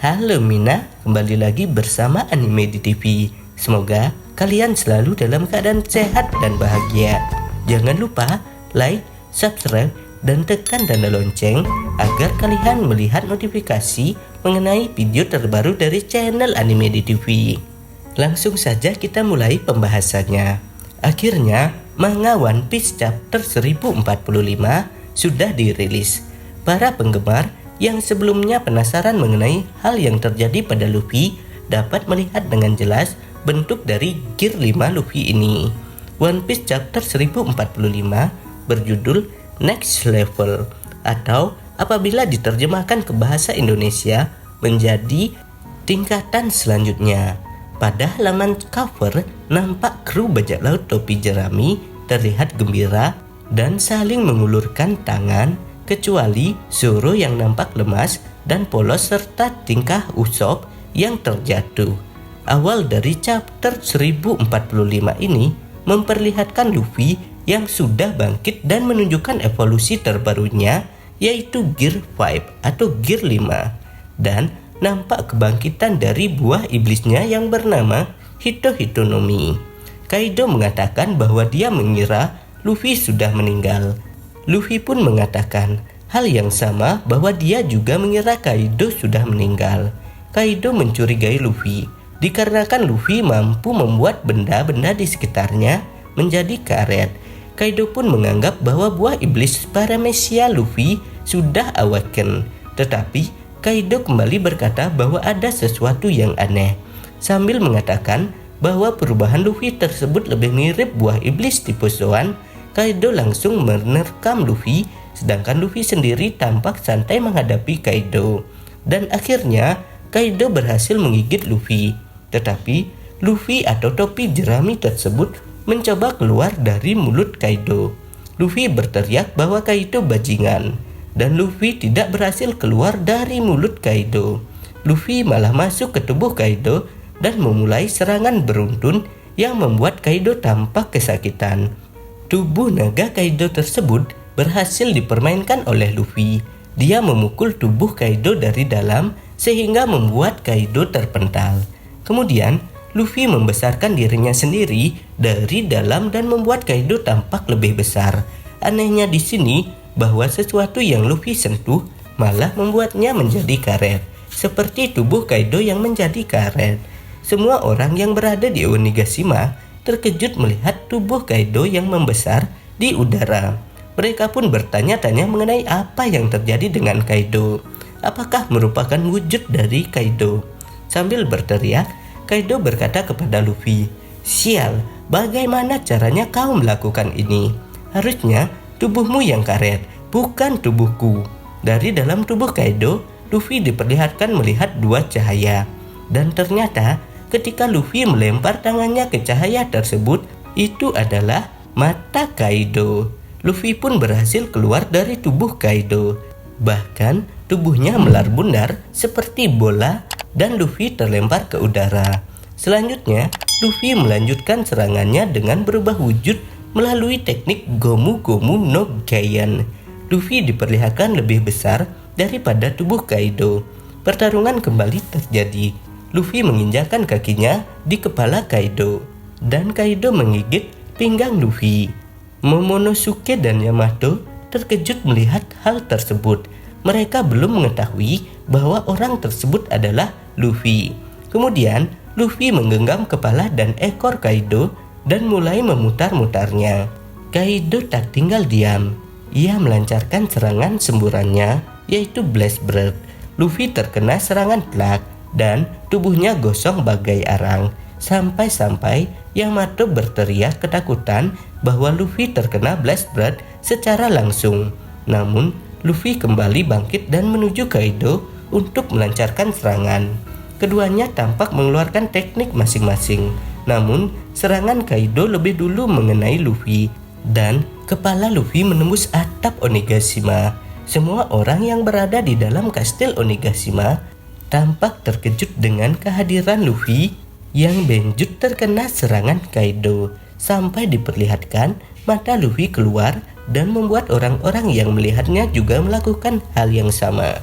Halo Mina, kembali lagi bersama Anime di TV. Semoga kalian selalu dalam keadaan sehat dan bahagia. Jangan lupa like, subscribe, dan tekan tanda lonceng agar kalian melihat notifikasi mengenai video terbaru dari channel Anime di TV. Langsung saja kita mulai pembahasannya. Akhirnya, manga One Piece chapter 1045 sudah dirilis. Para penggemar yang sebelumnya penasaran mengenai hal yang terjadi pada Luffy dapat melihat dengan jelas bentuk dari Gear 5 Luffy ini. One Piece chapter 1045 berjudul Next Level, atau apabila diterjemahkan ke bahasa Indonesia menjadi tingkatan selanjutnya. Pada halaman cover nampak kru bajak laut topi jerami terlihat gembira dan saling mengulurkan tangan, kecuali Zoro yang nampak lemas dan polos serta tingkah Usopp yang terjatuh. Awal dari chapter 1045 ini memperlihatkan Luffy yang sudah bangkit dan menunjukkan evolusi terbarunya, yaitu Gear 5 atau Gear 5, dan nampak kebangkitan dari buah iblisnya yang bernama Hito-Hitonomi. Kaido mengatakan bahwa dia mengira Luffy sudah meninggal. Luffy pun mengatakan hal yang sama, bahwa dia juga mengira Kaido sudah meninggal. Kaido mencurigai Luffy dikarenakan Luffy mampu membuat benda-benda di sekitarnya menjadi karet. Kaido pun menganggap bahwa buah iblis paramecia Luffy sudah awaken. Tetapi Kaido kembali berkata bahwa ada sesuatu yang aneh, sambil mengatakan bahwa perubahan Luffy tersebut lebih mirip buah iblis tipe Zoan. Kaido langsung menerkam Luffy, sedangkan Luffy sendiri tampak santai menghadapi Kaido. Dan akhirnya Kaido berhasil menggigit Luffy. Tetapi Luffy atau topi jerami tersebut mencoba keluar dari mulut Kaido. Luffy berteriak bahwa Kaido bajingan, dan Luffy tidak berhasil keluar dari mulut Kaido. Luffy malah masuk ke tubuh Kaido dan memulai serangan beruntun yang membuat Kaido tampak kesakitan. Tubuh naga Kaido tersebut berhasil dipermainkan oleh Luffy. Dia memukul tubuh Kaido dari dalam sehingga membuat Kaido terpental. Kemudian Luffy membesarkan dirinya sendiri dari dalam dan membuat Kaido tampak lebih besar. Anehnya di sini bahwa sesuatu yang Luffy sentuh malah membuatnya menjadi karet, seperti tubuh Kaido yang menjadi karet. Semua orang yang berada di Onigashima terkejut melihat tubuh Kaido yang membesar di udara. Mereka pun bertanya-tanya mengenai apa yang terjadi dengan Kaido. Apakah merupakan wujud dari Kaido? Sambil berteriak, Kaido berkata kepada Luffy, "Sial, bagaimana caranya kau melakukan ini? Harusnya tubuhmu yang karet, bukan tubuhku." Dari dalam tubuh Kaido, Luffy diperlihatkan melihat dua cahaya. Dan ternyata ketika Luffy melempar tangannya ke cahaya tersebut, itu adalah mata Kaido. Luffy pun berhasil keluar dari tubuh Kaido. Bahkan tubuhnya melar bundar seperti bola dan Luffy terlempar ke udara. Selanjutnya, Luffy melanjutkan serangannya dengan berubah wujud melalui teknik Gomu Gomu no Giant. Luffy diperlihatkan lebih besar daripada tubuh Kaido. Pertarungan kembali terjadi. Luffy menginjakkan kakinya di kepala Kaido, dan Kaido menggigit pinggang Luffy. Momonosuke dan Yamato terkejut melihat hal tersebut. Mereka belum mengetahui bahwa orang tersebut adalah Luffy. Kemudian Luffy menggenggam kepala dan ekor Kaido dan mulai memutar-mutarnya. Kaido tak tinggal diam. Ia melancarkan serangan semburannya, yaitu Blast Breath. Luffy terkena serangan plak dan tubuhnya gosong bagai arang. Sampai-sampai Yamato berteriak ketakutan bahwa Luffy terkena Blast Breath secara langsung. Namun Luffy kembali bangkit dan menuju Kaido untuk melancarkan serangan. Keduanya tampak mengeluarkan teknik masing-masing. Namun serangan Kaido lebih dulu mengenai Luffy, dan kepala Luffy menembus atap Onigashima. Semua orang yang berada di dalam kastil Onigashima tampak terkejut dengan kehadiran Luffy yang benjut terkena serangan Kaido, sampai diperlihatkan mata Luffy keluar dan membuat orang-orang yang melihatnya juga melakukan hal yang sama.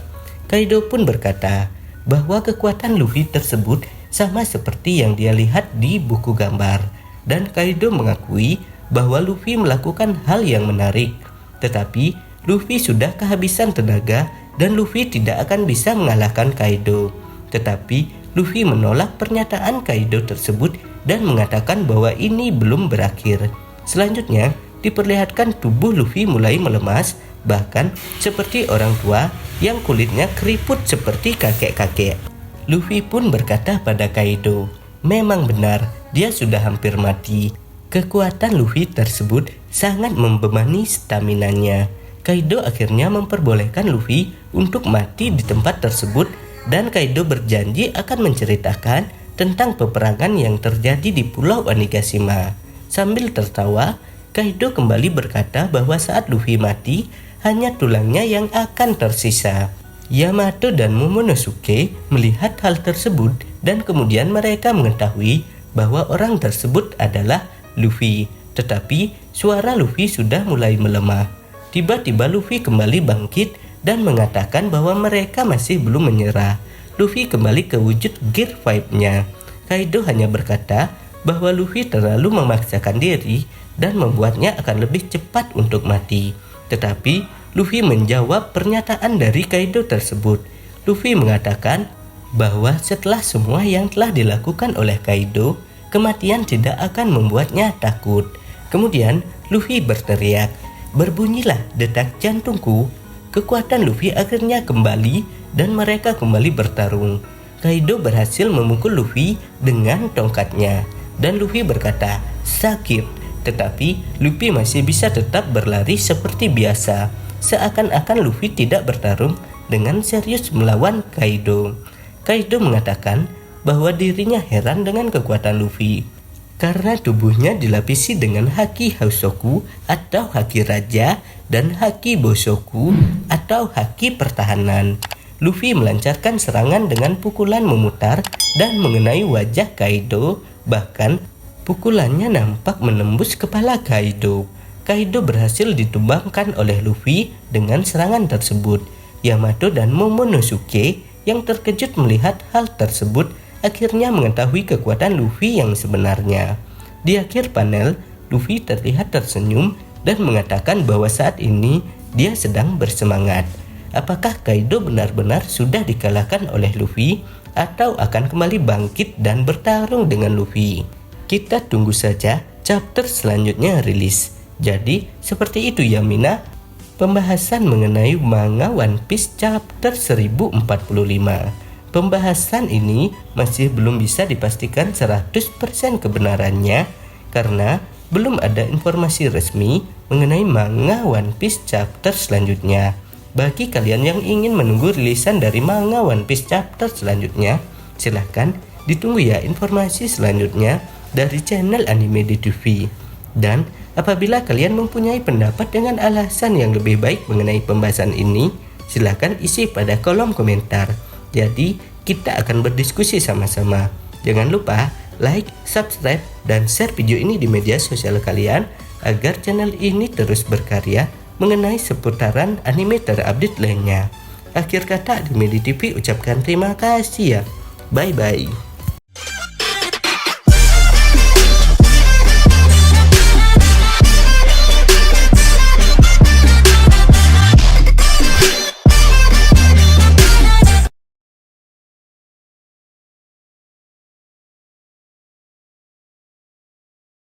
Kaido pun berkata, bahwa kekuatan Luffy tersebut sama seperti yang dia lihat di buku gambar. Dan Kaido mengakui bahwa Luffy melakukan hal yang menarik. Tetapi Luffy sudah kehabisan tenaga dan Luffy tidak akan bisa mengalahkan Kaido. Tetapi Luffy menolak pernyataan Kaido tersebut dan mengatakan bahwa ini belum berakhir. Selanjutnya diperlihatkan tubuh Luffy mulai melemas, bahkan seperti orang tua yang kulitnya keriput seperti kakek-kakek. Luffy pun berkata pada Kaido, memang benar dia sudah hampir mati. Kekuatan Luffy tersebut sangat membebani staminanya. Kaido akhirnya memperbolehkan Luffy untuk mati di tempat tersebut dan Kaido berjanji akan menceritakan tentang peperangan yang terjadi di Pulau Onigashima. Sambil tertawa, Kaido kembali berkata bahwa saat Luffy mati, hanya tulangnya yang akan tersisa. Yamato dan Momonosuke melihat hal tersebut dan kemudian mereka mengetahui bahwa orang tersebut adalah Luffy. Tetapi suara Luffy sudah mulai melemah. Tiba-tiba Luffy kembali bangkit dan mengatakan bahwa mereka masih belum menyerah. Luffy kembali ke wujud Gear 5-nya. Kaido hanya berkata bahwa Luffy terlalu memaksakan diri dan membuatnya akan lebih cepat untuk mati. Tetapi Luffy menjawab pernyataan dari Kaido tersebut. Luffy mengatakan bahwa setelah semua yang telah dilakukan oleh Kaido, kematian tidak akan membuatnya takut. Kemudian Luffy berteriak, berbunyilah detak jantungku. Kekuatan Luffy akhirnya kembali dan mereka kembali bertarung. Kaido berhasil memukul Luffy dengan tongkatnya dan Luffy berkata, sakit. Tetapi Luffy masih bisa tetap berlari seperti biasa. Seakan-akan Luffy tidak bertarung dengan serius melawan Kaido. Kaido mengatakan bahwa dirinya heran dengan kekuatan Luffy karena tubuhnya dilapisi dengan haki Hausoku atau haki raja dan haki Bosoku atau haki pertahanan. Luffy melancarkan serangan dengan pukulan memutar dan mengenai wajah Kaido, bahkan pukulannya nampak menembus kepala Kaido. Kaido berhasil ditumbangkan oleh Luffy dengan serangan tersebut. Yamato dan Momonosuke yang terkejut melihat hal tersebut akhirnya mengetahui kekuatan Luffy yang sebenarnya. Di akhir panel, Luffy terlihat tersenyum dan mengatakan bahwa saat ini dia sedang bersemangat. Apakah Kaido benar-benar sudah dikalahkan oleh Luffy atau akan kembali bangkit dan bertarung dengan Luffy? Kita tunggu saja chapter selanjutnya rilis. Jadi seperti itu ya Mina, pembahasan mengenai manga One Piece chapter 1045. Pembahasan ini masih belum bisa dipastikan 100% kebenarannya karena belum ada informasi resmi mengenai manga One Piece chapter selanjutnya. Bagi kalian yang ingin menunggu rilisan dari manga One Piece chapter selanjutnya, silahkan ditunggu ya informasi selanjutnya dari channel Anime di TV. Dan apabila kalian mempunyai pendapat dengan alasan yang lebih baik mengenai pembahasan ini, silahkan isi pada kolom komentar. Jadi kita akan berdiskusi sama-sama. Jangan lupa like, subscribe, dan share video ini di media sosial kalian agar channel ini terus berkarya mengenai seputaran anime terupdate lainnya. Akhir kata, Anime di TV ucapkan terima kasih ya. Bye bye.